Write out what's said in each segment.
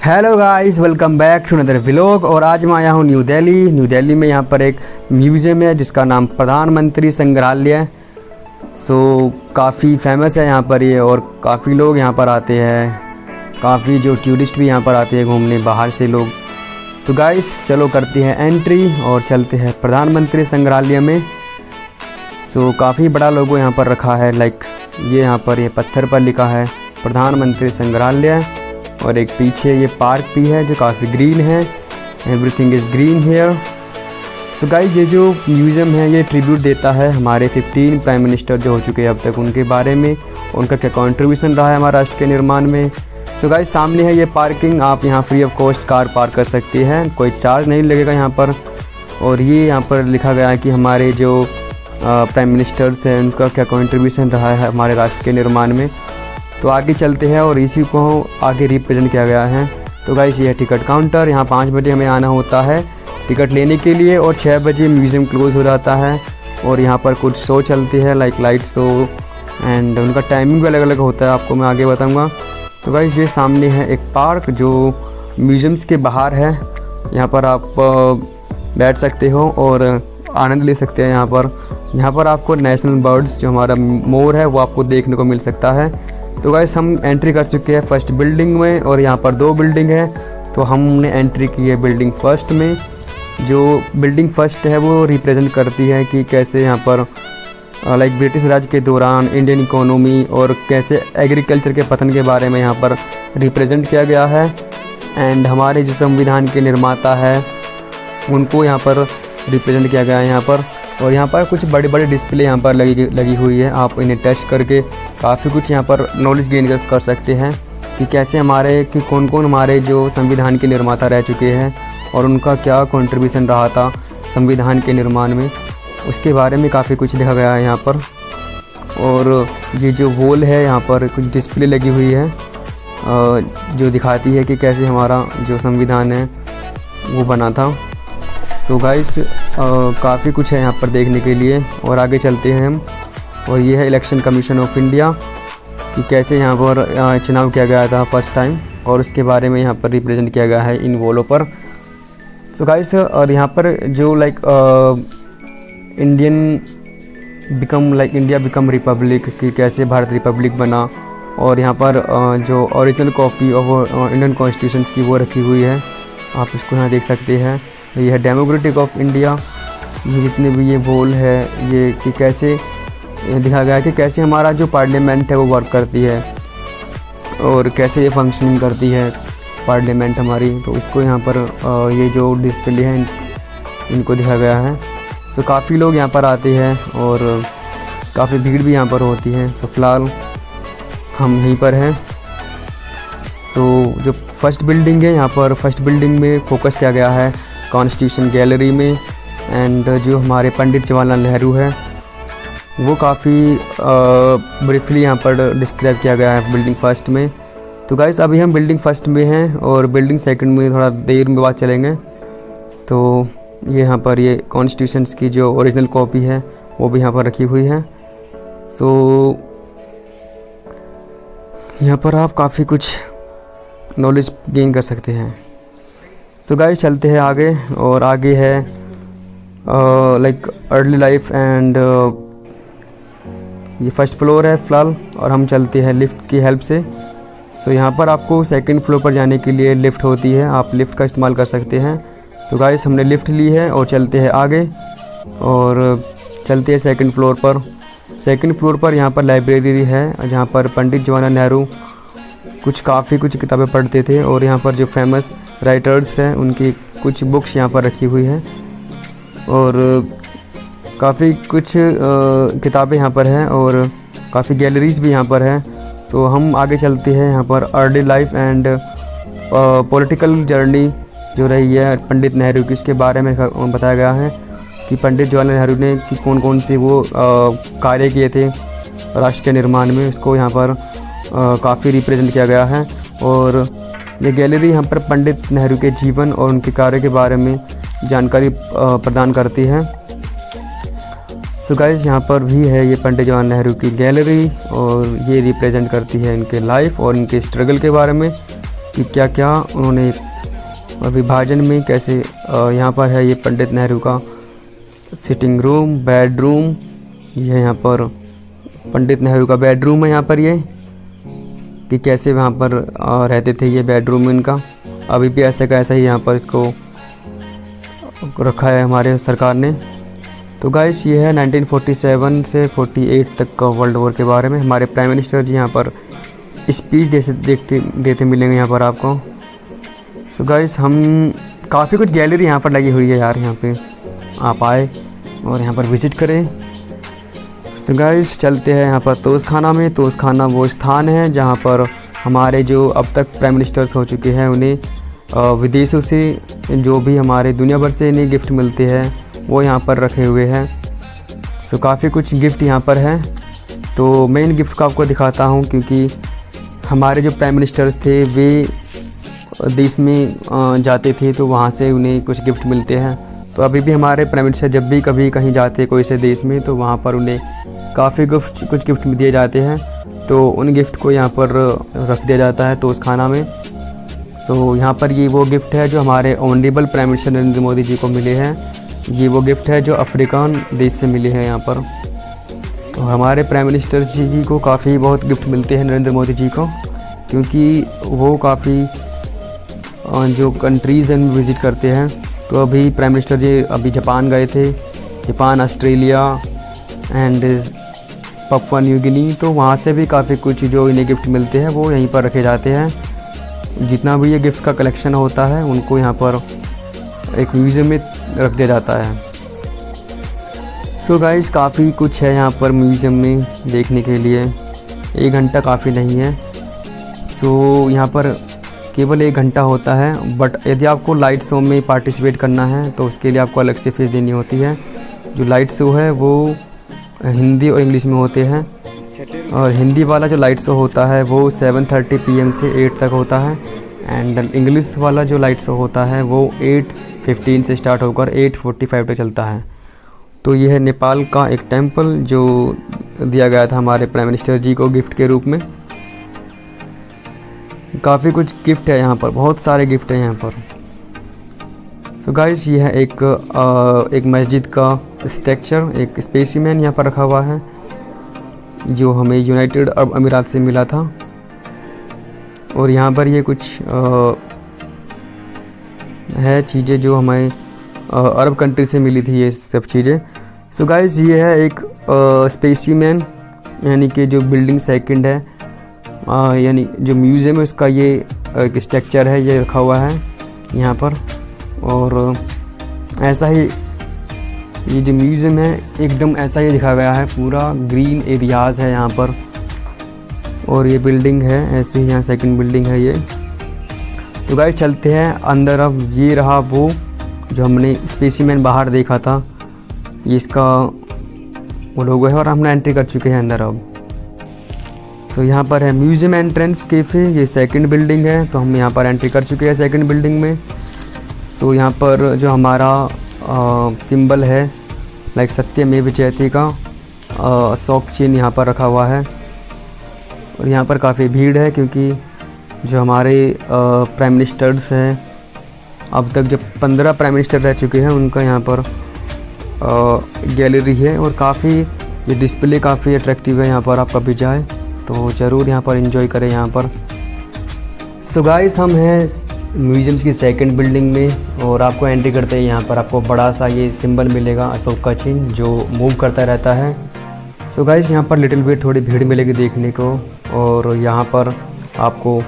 Hello guys, welcome back to another vlog. और आज मैं आया हूँ न्यू दिल्ली में। यहाँ पर एक म्यूज़ियम है जिसका नाम प्रधानमंत्री संग्रहालय। काफ़ी फेमस है यहाँ पर ये, और काफ़ी लोग यहाँ पर आते हैं। काफ़ी जो टूरिस्ट भी यहाँ पर आते हैं घूमने बाहर से लोग। तो गाइस चलो करते हैं एंट्री और चलते हैं प्रधानमंत्री संग्रहालय में। काफ़ी बड़ा लोगो यहाँ पर रखा है, लाइक ये यहाँ पर ये पत्थर पर लिखा है प्रधानमंत्री संग्रहालय। और एक पीछे ये पार्क भी है जो काफ़ी ग्रीन है। Everything is green here. तो गाइस ये जो म्यूज़ियम है ये ट्रिब्यूट देता है हमारे 15 प्राइम मिनिस्टर जो हो चुके हैं अब तक, उनके बारे में, उनका क्या कंट्रीब्यूशन रहा है हमारे राष्ट्र के निर्माण में। गाइस सामने है ये पार्किंग, आप यहाँ free of cost car park कर सकते हैं, कोई चार्ज नहीं लगेगा यहाँ पर। और ये यहाँ पर लिखा गया है कि हमारे जो प्राइम मिनिस्टर्स हैं उनका क्या कंट्रीब्यूशन रहा है हमारे राष्ट्र के निर्माण में। तो आगे चलते हैं और इसी को आगे रिप्रेजेंट किया गया है। तो गाइस ये है टिकट काउंटर। यहाँ 5 बजे हमें आना होता है टिकट लेने के लिए, और 6 बजे म्यूज़ियम क्लोज हो जाता है। और यहाँ पर कुछ शो चलते हैं लाइक लाइट शो, एंड उनका टाइमिंग भी अलग अलग होता है, आपको मैं आगे बताऊँगा। तो गाइस ये सामने है एक पार्क जो म्यूज़ियम्स के बाहर है। यहाँ पर आप बैठ सकते हो और आनंद ले सकते हैं। यहाँ पर आपको नेशनल बर्ड्स जो हमारा मोर है वो आपको देखने को मिल सकता है। तो गाइस हम एंट्री कर चुके हैं फर्स्ट बिल्डिंग में, और यहाँ पर 2 बिल्डिंग है। तो हमने एंट्री की है बिल्डिंग फर्स्ट में। जो बिल्डिंग फर्स्ट है वो रिप्रेजेंट करती है कि कैसे यहाँ पर लाइक ब्रिटिश राज के दौरान इंडियन इकोनॉमी और कैसे एग्रीकल्चर के पतन के बारे में यहाँ पर रिप्रेजेंट किया गया है। एंड हमारे जो संविधान के निर्माता है उनको यहाँ पर रिप्रेजेंट किया गया है यहाँ पर। और यहाँ पर कुछ बड़े बड़े डिस्प्ले यहाँ पर लगी हुई है, आप इन्हें टच करके काफ़ी कुछ यहाँ पर नॉलेज गेन कर सकते हैं कि कैसे कौन कौन हमारे जो संविधान के निर्माता रह चुके हैं और उनका क्या कंट्रीब्यूशन रहा था संविधान के निर्माण में, उसके बारे में काफ़ी कुछ लिखा गया है यहाँ पर। और ये जो वॉल है यहाँ पर कुछ डिस्प्ले लगी हुई है जो दिखाती है कि कैसे हमारा जो संविधान है वो बना था। गाइस काफ़ी कुछ है यहाँ पर देखने के लिए, और आगे चलते हैं हम। और ये है इलेक्शन कमीशन ऑफ इंडिया कि कैसे यहाँ पर चुनाव किया गया था फर्स्ट टाइम, और उसके बारे में यहाँ पर रिप्रेजेंट किया गया है इन वॉलों पर। गाइस और यहाँ पर जो लाइक इंडिया बिकम रिपब्लिक कि कैसे भारत रिपब्लिक बना। और यहाँ पर जो original copy of Indian constitution की वो रखी हुई है, आप उसको यहाँ देख सकते हैं। ये है डेमोक्रेटिक ऑफ इंडिया। ये जितने भी ये वॉल है ये कि कैसे दिखा गया है कि कैसे हमारा जो पार्लियामेंट है वो वर्क करती है और कैसे ये फंक्शनिंग करती है पार्लियामेंट हमारी। तो इसको यहाँ पर ये जो डिस्प्ले हैं इनको दिखा गया है। काफ़ी लोग यहाँ पर आते हैं और काफ़ी भीड़ भी यहाँ पर होती है। फ़िलहाल हम यहीं पर हैं। जो फर्स्ट बिल्डिंग है यहाँ पर फर्स्ट बिल्डिंग में फोकस किया गया है कॉन्स्टिट्यूशन गैलरी में। एंड जो हमारे पंडित जवाहरलाल नेहरू है वो काफ़ी ब्रीफली यहाँ पर डिस्क्राइब किया गया है बिल्डिंग फर्स्ट में। तो गाइस अभी हम बिल्डिंग फर्स्ट में हैं और बिल्डिंग सेकंड में थोड़ा देर में बाद चलेंगे। तो ये यहाँ पर ये कॉन्स्टिट्यूशन की जो ओरिजिनल कॉपी है वो भी यहाँ पर रखी हुई है। यहाँ पर आप काफ़ी कुछ नॉलेज गेन कर सकते हैं। गाइस चलते हैं आगे, और आगे है लाइक अर्ली लाइफ एंड ये फर्स्ट फ्लोर है फ़िलहाल, और हम चलते हैं लिफ्ट की हेल्प से। यहाँ पर आपको सेकंड फ्लोर पर जाने के लिए लिफ्ट होती है, आप लिफ्ट का इस्तेमाल कर सकते हैं। गाइस हमने लिफ्ट ली है और चलते हैं आगे, और चलते हैं सेकंड फ्लोर पर। सेकंड फ्लोर पर यहाँ पर लाइब्रेरी है जहाँ पर पंडित जवाहरलाल नेहरू काफ़ी कुछ किताबें पढ़ते थे, और यहाँ पर जो फेमस राइटर्स हैं उनकी कुछ बुक्स यहाँ पर रखी हुई हैं, और काफ़ी कुछ किताबें यहाँ पर हैं, और काफ़ी गैलरीज भी यहाँ पर हैं। हम आगे चलते हैं। यहाँ पर early life and political journey जो रही है पंडित नेहरू की, इसके बारे में बताया गया है कि पंडित जवाहरलाल नेहरू ने कि कौन कौन से वो कार्य किए थे राष्ट्र के निर्माण में, इसको यहाँ पर काफ़ी रिप्रेजेंट किया गया है। और ये गैलरी यहाँ पर पंडित नेहरू के जीवन और उनके कार्य के बारे में जानकारी प्रदान करती है। गाइस यहाँ पर भी है ये पंडित जवाहरलाल नेहरू की गैलरी, और ये रिप्रेजेंट करती है इनके लाइफ और इनके स्ट्रगल के बारे में। कि क्या क्या उन्होंने विभाजन में कैसे। यहाँ पर है ये पंडित नेहरू का सिटिंग रूम, बेडरूम। ये यहाँ पर पंडित नेहरू का बेडरूम है यहाँ पर, ये कि कैसे वहाँ पर रहते थे, ये बेडरूम इनका। अभी भी ऐसे का ऐसा ही यहाँ पर इसको रखा है हमारे सरकार ने। तो गाइस ये है 1947 से 48 तक का वर्ल्ड वॉर के बारे में। हमारे प्राइम मिनिस्टर जी यहाँ पर स्पीच देते मिलेंगे यहाँ पर आपको। सो गाइस हम काफ़ी कुछ गैलरी यहाँ पर लगी हुई है यार, यहाँ पे आप आए और यहाँ पर विज़िट करें। तो गाइस चलते हैं यहाँ पर तोश खाना में। तोश खाना वो स्थान है जहाँ पर हमारे जो अब तक प्राइम मिनिस्टर्स हो चुके हैं उन्हें विदेशों से जो भी हमारे दुनिया भर से इन्हें गिफ्ट मिलते हैं वो यहाँ पर रखे हुए हैं। सो काफ़ी कुछ गिफ्ट यहाँ पर है। तो मैं इन गिफ्ट को आपको दिखाता हूँ क्योंकि हमारे जो प्राइम मिनिस्टर्स थे वे देश में जाते थे तो वहाँ से उन्हें कुछ गिफ्ट मिलते हैं। तो अभी भी हमारे प्राइम मिनिस्टर जब भी कभी कहीं जाते कोई से देश में तो वहाँ पर उन्हें काफ़ी कुछ गिफ्ट दिए जाते हैं। तो उन गिफ्ट को यहाँ पर रख दिया जाता है तोश खाना में। सो यहाँ पर ये वो गिफ्ट है जो हमारे honourable prime minister Narendra Modi ji को मिले हैं। ये वो गिफ्ट है जो अफ्रीकान देश से मिले हैं यहाँ पर। तो हमारे प्राइम मिनिस्टर जी को काफ़ी बहुत गिफ्ट मिलते हैं नरेंद्र मोदी जी को, क्योंकि वो काफ़ी जो कंट्रीज़ हैं विज़िट करते हैं। तो अभी प्राइम मिनिस्टर जी अभी जापान गए थे, Japan, Australia and Papua New Guinea. तो वहाँ से भी काफ़ी कुछ जो इन्हें गिफ्ट मिलते हैं वो यहीं पर रखे जाते हैं। जितना भी ये गिफ्ट का कलेक्शन होता है उनको यहाँ पर एक म्यूज़ियम में रख दिया जाता है। सो गाइस काफ़ी कुछ है यहाँ पर म्यूज़ियम में देखने के लिए। 1 घंटा काफ़ी नहीं है। सो यहाँ पर केवल 1 घंटा होता है, बट यदि आपको लाइट शो में पार्टिसिपेट करना है तो उसके लिए आपको अलग से फीस देनी होती है। जो लाइट शो है वो हिंदी और इंग्लिश में होते हैं, और हिंदी वाला जो लाइट शो होता है वो 7:30 PM से 8 तक होता है। एंड इंग्लिश वाला जो लाइट शो होता है वो 8:15 से स्टार्ट होकर 8:45 तक चलता है। तो ये है नेपाल का एक टेम्पल जो दिया गया था हमारे प्राइम मिनिस्टर जी को गिफ्ट के रूप में। काफ़ी कुछ गिफ्ट है यहाँ पर, बहुत सारे गिफ्ट हैं यहाँ पर। सो गाइस ये है एक मस्जिद का स्ट्रक्चर, एक स्पेसिमेन यहाँ पर रखा हुआ है जो हमें यूनाइटेड अरब अमीरात से मिला था। और यहाँ पर ये कुछ है चीज़ें जो हमें अरब कंट्री से मिली थी, ये सब चीज़ें। सो गाइस ये है एक स्पेसिमेन यानी कि जो बिल्डिंग सेकंड है, यानी जो म्यूज़ियम है उसका ये एक स्ट्रक्चर है, ये रखा हुआ है यहाँ पर। और ऐसा ही ये जो म्यूज़ियम है एकदम ऐसा ही दिखाया गया है, पूरा ग्रीन एरियाज़ है यहाँ पर। और ये बिल्डिंग है ऐसे ही, यहाँ सेकंड बिल्डिंग है ये। तो गाइस चलते हैं अंदर। अब ये रहा वो जो हमने स्पेसिमेन बाहर देखा था, ये इसका वो लोगो है और हमने एंट्री कर चुके हैं अंदर अब। तो यहाँ पर है म्यूज़ियम एंट्रेंस कैफ़े, ये सेकंड बिल्डिंग है। तो हम यहाँ पर एंट्री कर चुके हैं सेकंड बिल्डिंग में। तो यहाँ पर जो हमारा सिंबल है लाइक सत्यमेव जयते का अशोक चिन्ह यहाँ पर रखा हुआ है। और यहाँ पर काफ़ी भीड़ है क्योंकि जो हमारे प्राइम मिनिस्टर्स हैं, अब तक जो 15 प्राइम मिनिस्टर रह चुके हैं उनका यहाँ पर गैलरी है। और काफ़ी ये डिस्प्ले काफ़ी अट्रैक्टिव है यहाँ पर, आप कभी जाए तो ज़रूर यहाँ पर एंजॉय करें यहाँ पर। सो गाइस हम हैं म्यूज़ियम्स की सेकंड बिल्डिंग में और आपको एंट्री करते हैं यहाँ पर आपको बड़ा सा ये सिंबल मिलेगा अशोक का चिन्ह जो मूव करता रहता है। सो गाइस यहाँ पर लिटिल बिट थोड़ी भीड़ मिलेगी देखने को। और यहाँ पर आपको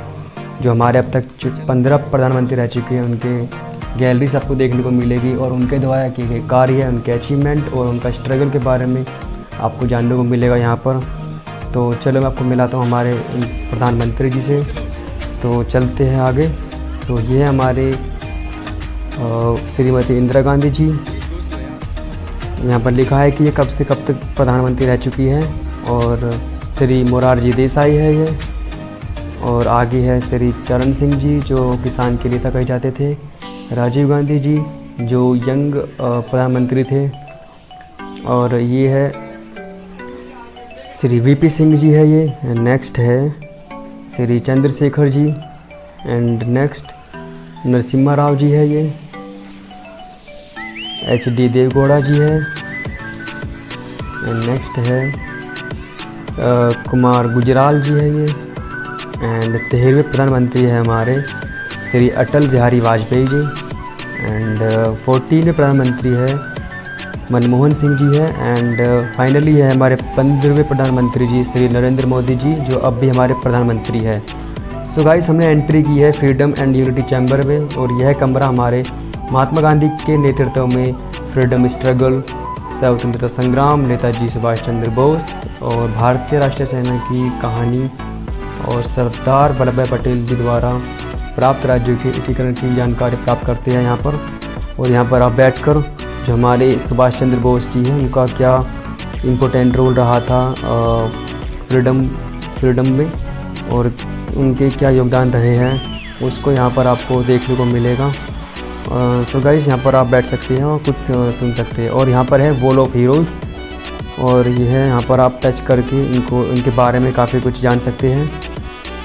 जो हमारे अब तक 15 प्रधानमंत्री रह चुके हैं उनके गैलरीज आपको देखने को मिलेगी और उनके द्वारा किए गए कार्य, उनके अचीवमेंट और उनका स्ट्रगल के बारे में आपको जानने को मिलेगा यहाँ पर। तो चलो मैं आपको मिलाता हूँ हमारे प्रधानमंत्री जी से। तो चलते हैं आगे। तो ये है हमारे श्रीमती इंदिरा गांधी जी। यहाँ पर लिखा है कि ये कब से कब तक प्रधानमंत्री रह चुकी है। और श्री मोरारजी देसाई है ये। और आगे है श्री चरण सिंह जी जो किसान के नेता कहे जाते थे। राजीव गांधी जी जो यंग प्रधानमंत्री थे। और ये है श्री वीपी सिंह जी है ये। नेक्स्ट है श्री चंद्रशेखर जी। एंड नेक्स्ट नरसिम्हा राव जी है, ये HD देवगौड़ा जी है। एंड नेक्स्ट है कुमार गुजराल जी है ये। एंड 13वें प्रधानमंत्री है हमारे श्री अटल बिहारी वाजपेयी जी। एंड 14वें प्रधानमंत्री है मनमोहन सिंह जी है। एंड फाइनली है हमारे 15वें प्रधानमंत्री जी श्री नरेंद्र मोदी जी, जो अब भी हमारे प्रधानमंत्री है। सो गाइस, हमने एंट्री की है फ्रीडम एंड यूनिटी चैम्बर में, और यह कमरा हमारे महात्मा गांधी के नेतृत्व में फ्रीडम स्ट्रगल, स्वतंत्रता संग्राम, नेताजी सुभाष चंद्र बोस और भारतीय राष्ट्रीय सेना की कहानी और सरदार वल्लभ भाई पटेल जी द्वारा प्राप्त राज्यों के एकीकरण की जानकारी प्राप्त करते हैं यहाँ पर। और यहाँ पर आप बैठकर जो हमारे सुभाष चंद्र बोस जी हैं, उनका क्या इम्पोर्टेंट रोल रहा था फ्रीडम में, और उनके क्या योगदान रहे हैं, उसको यहाँ पर आपको देखने को मिलेगा। सो गाइस, यहाँ पर आप बैठ सकते हैं और कुछ सुन सकते हैं। और यहाँ पर है वॉल ऑफ हीरोज़, और ये है यहाँ पर आप टच करके इनके बारे में काफ़ी कुछ जान सकते हैं।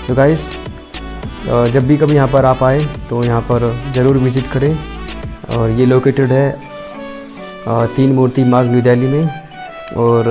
तो गाइस, जब भी कभी यहाँ पर आप आए तो यहाँ पर ज़रूर विज़िट करें। और ये लोकेटेड है 3 मूर्ति मार्ग, न्यू दिल्ली में। और